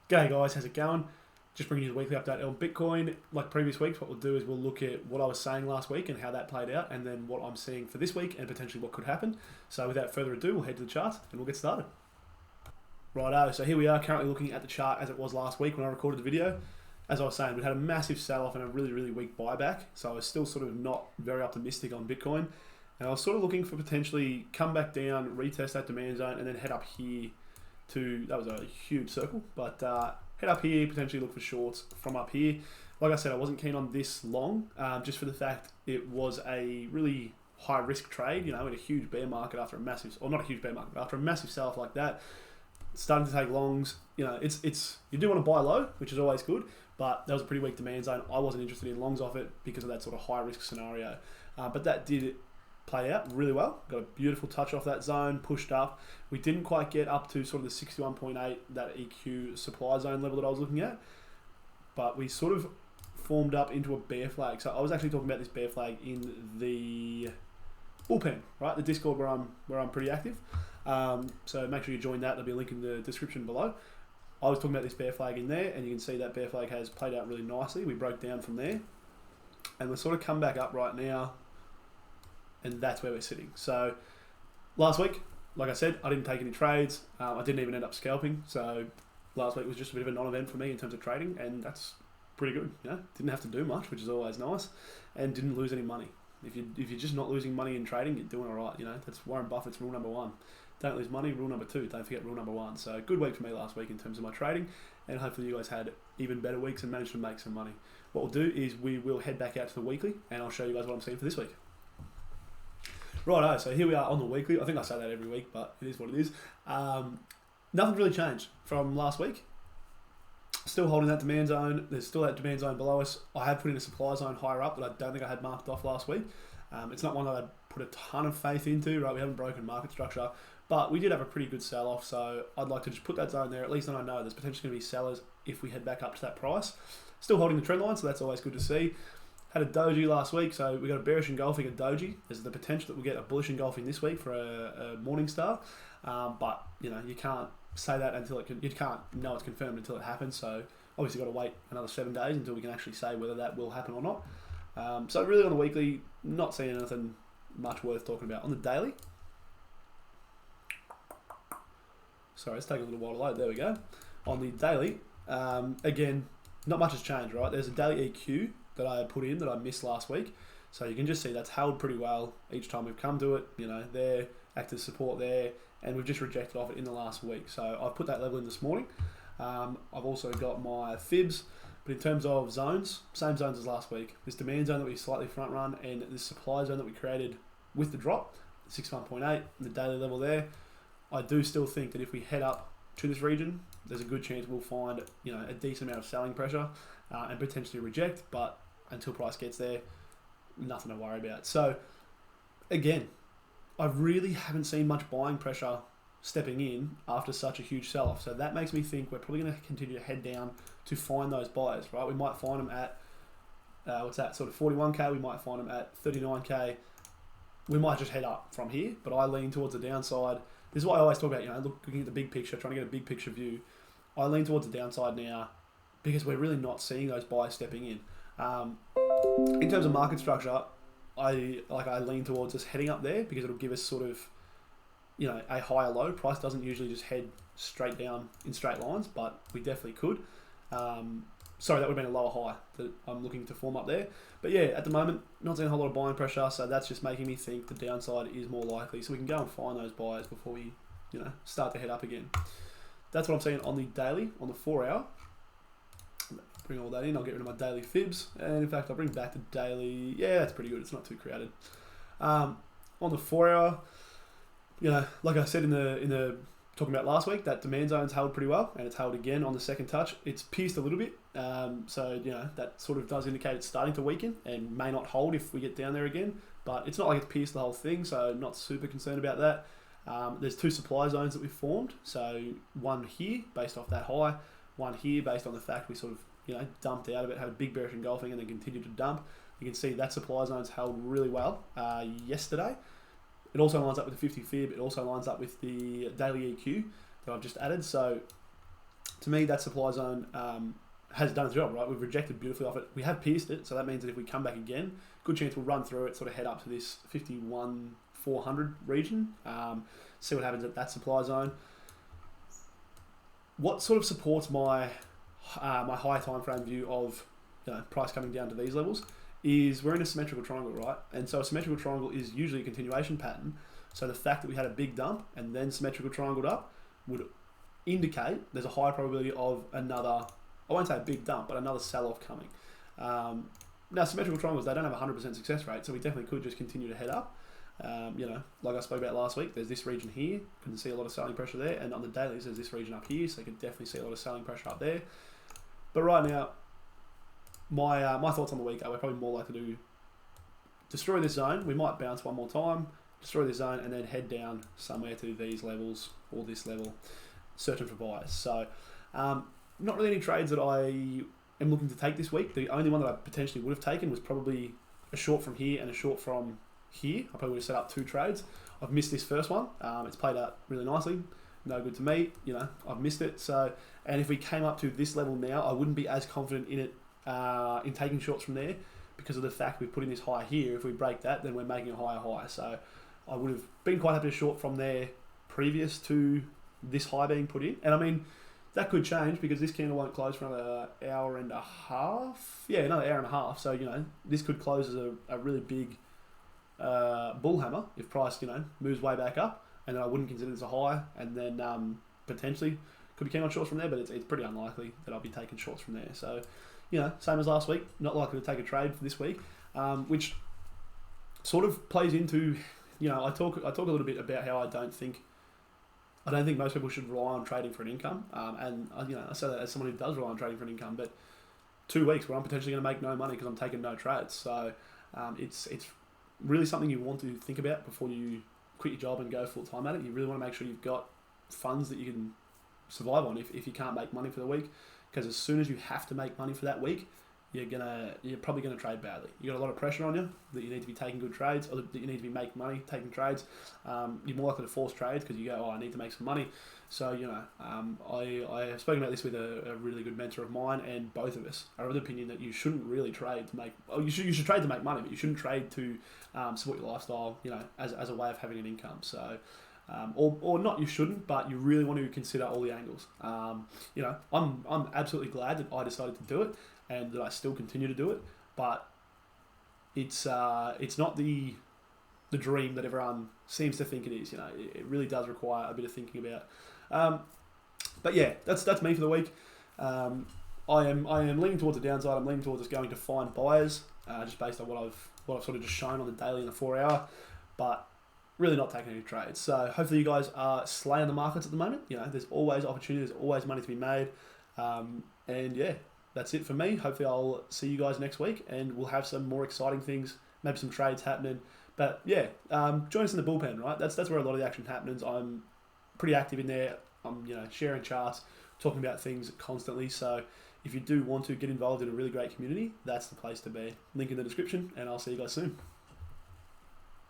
G'day guys, how's it going? Just bringing you the weekly update on Bitcoin. Like previous weeks, what we'll do is we'll look at what I was saying last week and how that played out, and then what I'm seeing for this week and potentially what could happen. So without further ado, we'll head to the chart and we'll get started. Righto, so here we are currently looking at the chart as it was last week when I recorded the video. As I was saying, we'd had a massive sell-off and a really weak buyback, so I was still sort of not very optimistic on Bitcoin. And I was sort of looking for potentially come back down, retest that demand zone, and then head up here to, that was a huge circle, but head up here, potentially look for shorts from up here. Like I said, I wasn't keen on this long, just for the fact it was a really high risk trade, you know, in a huge bear market after a massive, or not a huge bear market, but after a massive sell-off like that, starting to take longs, you know, it's you do want to buy low, which is always good, but that was a pretty weak demand zone. I wasn't interested in longs off it because of that sort of high risk scenario, but that did play out really well. Got a beautiful touch off that zone, pushed up. We didn't quite get up to sort of the 61.8, that EQ supply zone level that I was looking at, but we sort of formed up into a bear flag. So I was actually talking about this bear flag in the bullpen, right? The Discord where I'm pretty active. So make sure you join that. There'll be a link in the description below. I was talking about this bear flag in there, and you can see that bear flag has played out really nicely. We broke down from there, and we're sort of come back up right now, and that's where we're sitting. So last week, like I said, I didn't take any trades. I didn't even end up scalping. So last week was just a bit of a non-event for me in terms of trading, and that's pretty good. You know, didn't have to do much, which is always nice, and didn't lose any money. If you're just not losing money in trading, you're doing all right. You know, that's Warren Buffett's rule number 1. Don't lose money. Rule number 2, don't forget rule number 1. So good week for me last week in terms of my trading, and hopefully you guys had even better weeks and managed to make some money. What we'll do is we will head back out to the weekly, and I'll show you guys what I'm seeing for this week. Righto, so here we are on the weekly. I think I say that every week, but it is what it is. Nothing's really changed from last week. Still holding that demand zone. There's still that demand zone below us. I have put in a supply zone higher up that I don't think I had marked off last week. It's not one that I'd put a ton of faith into, right? We haven't broken market structure, but we did have a pretty good sell-off, so I'd like to just put that zone there. At least then I know there's potentially going to be sellers if we head back up to that price. Still holding the trend line, so that's always good to see. Had a doji last week, so we got a bearish engulfing, a doji. There's the potential that we'll get a bullish engulfing this week for a morning star, but you know, you can't say that until you can't know it's confirmed until it happens. So obviously got to wait another 7 days until we can actually say whether that will happen or not. So really on the weekly, not seeing anything much worth talking about. On the daily, sorry, it's taking a little while to load. There we go. On the daily, again, not much has changed, right? There's a daily EQ that I put in that I missed last week. So you can just see that's held pretty well each time we've come to it. You know, there, active support there, and we've just rejected off it in the last week. So I've put that level in this morning. I've also got my fibs, but in terms of zones, same zones as last week. This demand zone that we slightly front run, and this supply zone that we created with the drop, 61.8, the daily level there. I do still think that if we head up to this region, there's a good chance we'll find, you know, a decent amount of selling pressure and potentially reject, but until price gets there, nothing to worry about. So again, I really haven't seen much buying pressure stepping in after such a huge sell-off. So that makes me think we're probably going to continue to head down to find those buyers, right? We might find them at, what's that, sort of 41k. We might find them at 39k. We might just head up from here, but I lean towards the downside. This is why I always talk about, you know, looking at the big picture, trying to get a big picture view. I lean towards the downside now because we're really not seeing those buyers stepping in. In terms of market structure, I lean towards us heading up there because it'll give us sort of, you know, a higher low. Price doesn't usually just head straight down in straight lines, but we definitely could. Sorry, that would have been a lower high that I'm looking to form up there. But yeah, at the moment, not seeing a whole lot of buying pressure, so that's just making me think the downside is more likely. So we can go and find those buyers before we, you know, start to head up again. That's what I'm seeing on the daily, on the 4 hour. Bring all that in, I'll get rid of my daily fibs, and in fact I'll bring back the daily. Yeah, that's pretty good, it's not too crowded. On the 4 hour, you know, like I said in the talking about last week, that demand zone's held pretty well, and it's held again on the second touch. It's pierced a little bit, so you know, that sort of does indicate it's starting to weaken and may not hold if we get down there again, but it's not like it's pierced the whole thing, so not super concerned about that. There's 2 supply zones that we've formed, so one here based off that high, one here based on the fact we sort of, you know, dumped out of it, had a big bearish engulfing, and then continued to dump. You can see that supply zone's held really well yesterday. It also lines up with the 50 fib. It also lines up with the daily EQ that I've just added. So to me, that supply zone has done its job, right? We've rejected beautifully off it. We have pierced it, so that means that if we come back again, good chance we'll run through it, sort of head up to this 51,400 region, see what happens at that supply zone. What sort of supports my my high time frame view of price coming down to these levels is we're in a symmetrical triangle, right? And so a symmetrical triangle is usually a continuation pattern. So the fact that we had a big dump and then symmetrical triangled up would indicate there's a high probability of another, I won't say a big dump, but another sell-off coming. Now, symmetrical triangles, they don't have a 100% success rate, so we definitely could just continue to head up. Like I spoke about last week, there's this region here, can see a lot of selling pressure there, and on the dailies there's this region up here, so you can definitely see a lot of selling pressure up there. But right now, my thoughts on the week are we're probably more likely to destroy this zone. We might bounce one more time, destroy this zone, and then head down somewhere to these levels or this level, searching for buyers. So, not really any trades that I am looking to take this week. The only one that I potentially would have taken was probably a short from here and a short from here. I probably would have set up 2 trades. I've missed this first one. It's played out really nicely. No good to me. I've missed it. So, and if we came up to this level now, I wouldn't be as confident in it, in taking shorts from there, because of the fact we've put in this high here. If we break that, then we're making a higher high. So I would have been quite happy to short from there previous to this high being put in. And I mean, that could change because this candle won't close for another hour and a half. Yeah, another hour and a half. So, this could close as a really big bull hammer if price, moves way back up. And then I wouldn't consider this a high. And then potentially could be keen on shorts from there, but it's pretty unlikely that I'll be taking shorts from there. So, same as last week, not likely to take a trade for this week, which sort of plays into, I talk a little bit about how I don't think most people should rely on trading for an income. And I say that as someone who does rely on trading for an income, but 2 weeks where I'm potentially going to make no money because I'm taking no trades. So it's really something you want to think about before you quit your job and go full time at it. You really want to make sure you've got funds that you can survive on if you can't make money for the week. Because as soon as you have to make money for that week, you're probably gonna trade badly. You got a lot of pressure on you that you need to be taking good trades, or that you need to be making money taking trades. You're more likely to force trades because you go, I need to make some money. So I have spoken about this with a really good mentor of mine, and both of us are of the opinion that you shouldn't really trade to make. You should trade to make money, but you shouldn't trade to support your lifestyle. As a way of having an income. So. Or not, you shouldn't, but you really want to consider all the angles. I'm absolutely glad that I decided to do it and that I still continue to do it, but it's not the dream that everyone seems to think it is. It really does require a bit of thinking about. But yeah, that's me for the week. I am leaning towards the downside. I'm leaning towards us going to find buyers, just based on what I've sort of just shown on the daily and the 4 hour, but really not taking any trades. So hopefully you guys are slaying the markets at the moment. There's always opportunity, there's always money to be made. And yeah, that's it for me. Hopefully I'll see you guys next week and we'll have some more exciting things, maybe some trades happening. But yeah, join us in the bullpen, right? That's where a lot of the action happens. I'm pretty active in there. I'm sharing charts, talking about things constantly. So if you do want to get involved in a really great community, that's the place to be. Link in the description, and I'll see you guys soon.